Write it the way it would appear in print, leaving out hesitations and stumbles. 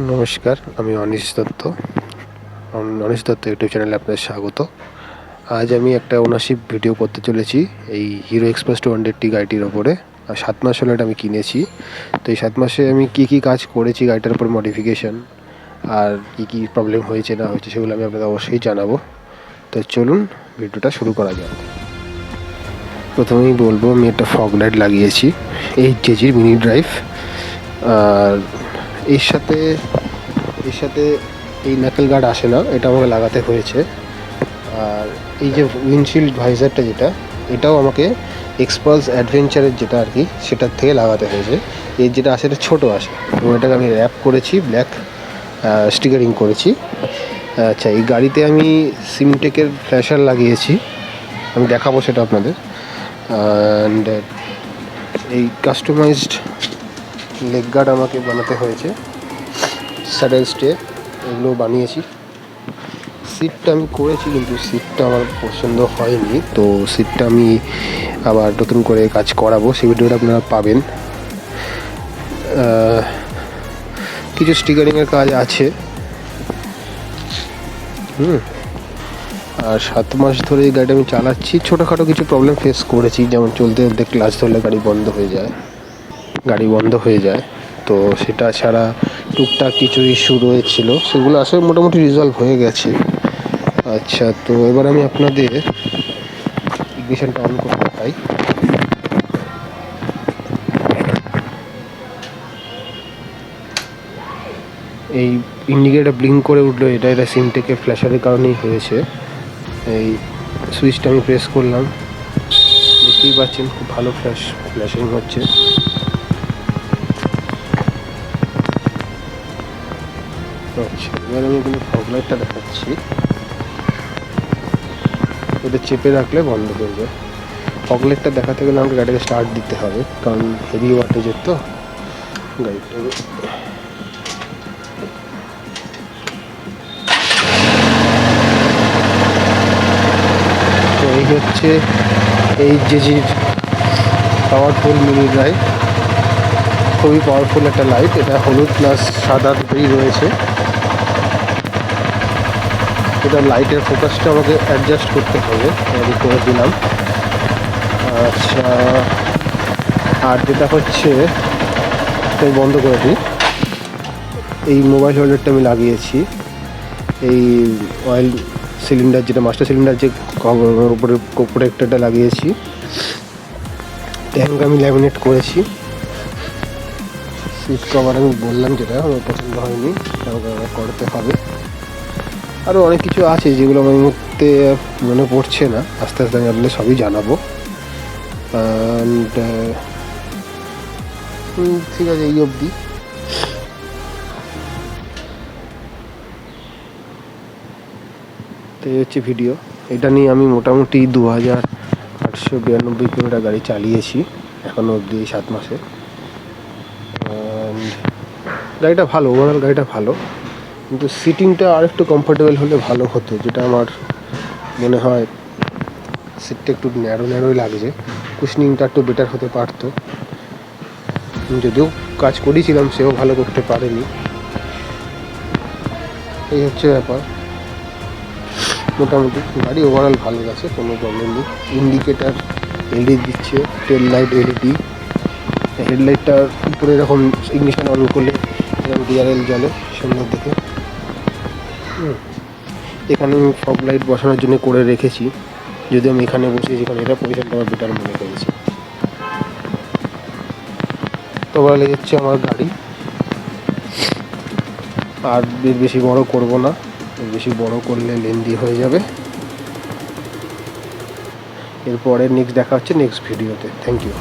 নমস্কার, আমি অনিশ দত্ত। অনিশ দত্ত ইউটিউব চ্যানেলে আপনাদের স্বাগত। আজ আমি একটা ওনারশিপ ভিডিও করতে চলেছি এই হিরো এক্সপ্রেস 200টি গাড়িটির ওপরে। আর 7 মাস হলো এটা আমি কিনেছি। তো এই 7 মাসে আমি কী কাজ করেছি গাড়িটার উপর, মডিফিকেশান আর কী প্রবলেম হয়েছে না হয়েছে সেগুলো আমি আপনাদের অবশ্যই জানাবো। তো চলুন ভিডিওটা শুরু করা যাক। প্রথমেই বলবো আমি একটা ফগ লাইট লাগিয়েছি, 8 কেজির মিনি ড্রাইভ। আর এর সাথে এই নাকেল গার্ড আসে না, এটা আমাকে লাগাতে হয়েছে। আর এই যে উইন্ডশিল্ড ভাইজারটা এটাও আমাকে এক্সপালস অ্যাডভেঞ্চারের যেটা আর কি সেটার থেকে লাগাতে হয়েছে। এর যেটা আসে এটা ছোটো আসে এবং এটাকে আমি র্যাপ করেছি, ব্ল্যাক স্টিকারিং করেছি। আচ্ছা, এই গাড়িতে আমি সিমটেকের ফ্ল্যাশার লাগিয়েছি, আমি দেখাবো সেটা আপনাদের। অ্যান্ড এই কাস্টমাইজড লেগ গার্ড আমাকে বানাতে হয়েছে, স্যাডেল স্টে এগুলো বানিয়েছি। সিটটা আমি করেছি কিন্তু সিটটা আমার পছন্দ হয়নি, তো সিটটা আমি আবার নতুন করে কাজ করাবো, সেই ভিডিওটা আপনারা পাবেন। কিছু স্টিকারিংয়ের কাজ আছে। আর 7 মাস ধরে এই গাড়িটা আমি চালাচ্ছি। ছোটোখাটো কিছু প্রবলেম ফেস করেছি, যেমন চলতে চলতে ক্লাচ ধরলে গাড়ি বন্ধ হয়ে যায়। তো সেটা ছাড়া টুকটাক কিছু ইস্যু রয়েছিল, সেগুলো আসলে মোটামুটি রিজলভ হয়ে গেছে। আচ্ছা, তো এবার আমি আপনাদের ইগনিশনটা অন করে দেখাই। এই ইন্ডিকেটার ব্লিঙ্ক করে উঠলো, এটা সিমটেকের ফ্ল্যাশারের কারণেই হয়েছে। এই সুইচটা আমি প্রেস করলাম, দেখতেই পাচ্ছেন খুব ভালো ফ্ল্যাশিং হচ্ছে। আচ্ছা, এবার আমি এখানে ফগ লাইটটা দেখাচ্ছি। এটা চেপে রাখলে বন্ধ হয়ে যায়। ফগ লাইটটা দেখাতে গেলে আমাকে গাড়িটাকে স্টার্ট দিতে হবে, কারণ হেভি ওয়াটেজের তো গাড়িটা। তো এই হচ্ছে এই জেজির পাওয়ারফুল মিনি ড্রাইভ, খুবই পাওয়ারফুল একটা লাইট। এটা হলুদ প্লাস সাদা দুটোই রয়েছে। এটা লাইটের ফোকাসটা আমাকে অ্যাডজাস্ট করতে হবে, আমি করে দিলাম। আচ্ছা, আর যেটা হচ্ছে তাই বন্ধ করে দিই। এই মোবাইল হোল্ডারটা আমি লাগিয়েছি, এই অয়েল সিলিন্ডার যেটা মাস্টার সিলিন্ডার যে উপরে প্রোটেক্টরটা লাগিয়েছি। ট্যাঙ্ক আমি ল্যামিনেট করেছি। সিট কভার আমি বললাম যেটা আমার পছন্দ হয়নি, আমাকে আবার করতে হবে। আরও অনেক কিছু আছে যেগুলো আমার মধ্যে মনে পড়ছে না, আস্তে আস্তে আমি আপনাদের সবই জানাবো। অ্যান্ড ঠিক আছে, এই অবধি। তো এই হচ্ছে ভিডিও। এটা নিয়ে আমি মোটামুটি 2892 কিলোমিটার গাড়ি চালিয়েছি এখনও অবধি, 7 মাসে। গাড়িটা ভালো, ওভারঅল গাড়িটা ভালো, কিন্তু সিটিংটা আর একটু কমফোর্টেবল হলে ভালো হতো, যেটা আমার মনে হয়। সিটটা একটু ন্যারোই লাগছে, কুশনিংটা একটু বেটার হতে পারতো। যদিও কাজ করেছিলাম, সেও ভালো করতে পারেনি। এই হচ্ছে ব্যাপার। মোটামুটি গাড়ি ওভারঅল ভালো গেছে, কোনো প্রবলেম নেই। ইন্ডিকেটার এলইডি দিচ্ছে, টেল লাইট এলইডি, হেডলাইটটার উপরে এরকম ইগনিশন অন করলে এরকম ডিআরএল জ্বলে সুন্দর দেখে। এখানে আমি ফগ লাইট বসানোর জন্য করে রেখেছি, যদি আমি এখানে বসে যেখানে এটা পজিশনটা আমার বেটার মনে করেছি। তো ভালো লেগেছে আমার গাড়ি। আর বেশি বড় করব না, বেশি বড় করলে লেন্দি হয়ে যাবে। এরপরে নেক্সট দেখা হচ্ছে নেক্সট ভিডিওতে। Thank you.